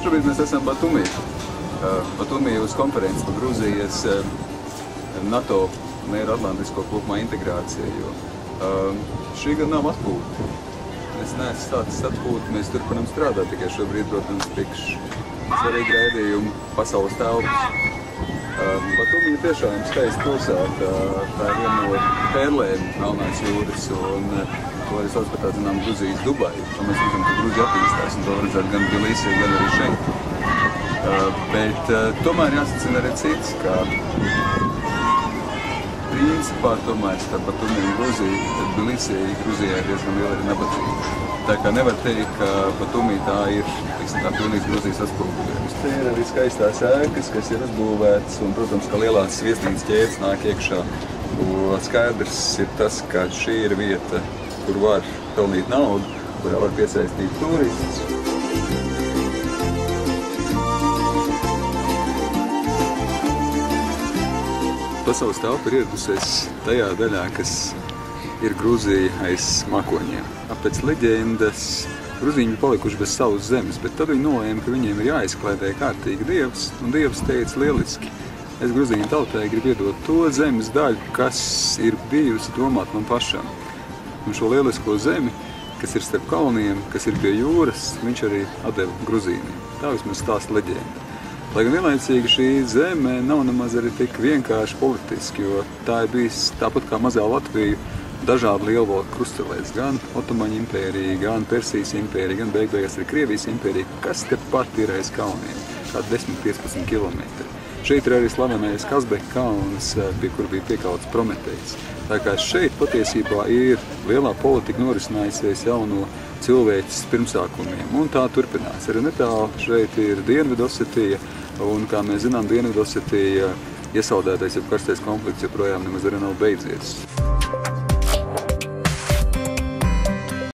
Šobrīd mēs esam Batumī. Batumī uz konferenci par Grūzijas NATO un Eiroatlantisko kopumā integrāciju, jo šī gan nav atpūta. Es neesmu sācis atpūta, mēs turpinām strādāt, tikai šobrīd, protams, priekš svarīgi raidījumi pasaules telpas. Batumī ir tiešām skaista pilsēta, tā ir viena no pērlēm Melnās jūras, un to arī sauc par tādu, zinām, Gruzijas Dubaju. Un mēs redzam, ka Gruzija attīstās, un to var redzēt gan Tbilisī, gan arī šeit. Bet tomēr jāsacina arī cits, ka principā tomēr starp Batumī un Gruziju, tad Tbilisī Gruzijā ir diezgan liela arī nabadzība. Tā kā nevar teikt, ka Batumī tā ir, tā pilnīgs Gruzijas atspoguļojums. Te ir arī skaistās ēkas, kas ir uzbūvētas, un, protams, ka lielās viesnīcas ķēdes nāk iekšā. Un skaidrs ir tas, ka šī ir vieta, kur var pelnīt naudu, kurā var piesaistīt turistus. Pasaules telpa ir ieradusies tajā daļā, kas ir Grūzija aiz mākoņiem. Pēc leģendas grūzīņi palikuši bez savas zemes, bet tad viņi nolēma, ka viņiem ir jāizklēdē kārtīgi Dievs, un Dievs teica lieliski. Es grūzīņu tautai gribu iedot to zemes daļu, kas ir bijusi domāta man pašam. Un šo lielisko zemi, kas ir starp kalniem, kas ir pie jūras, viņš arī atdeva grūzīniem. Tā vismaz stāsta leģenda. Lai gan vienlaicīgi šī zeme nav nemaz arī tik vienkārši politiski, jo tā ir bijis tāpat kā mazā Latvija dažādi lielvalku krustcelēs, gan Otomaņu impērija, gan Persijas impērija, gan beigās arī Krievijas impērija, kas tepat ir aiz kalniem, kādi 10–15 kilometri. Šeit ir arī slavenais Kazbeka kalns, pie kur bija piekauts Prometejs. Tā kā šeit patiesībā ir lielā politika norisinājusies jau no cilvēces pirmsākumiem, un tā turpinās. Arī netālu šeit ir Dienvidosetija, un, kā mēs zinām, Dienvidosetija iesaldētais, ja karstais konflikts joprojām nemaz arī nav beidzies.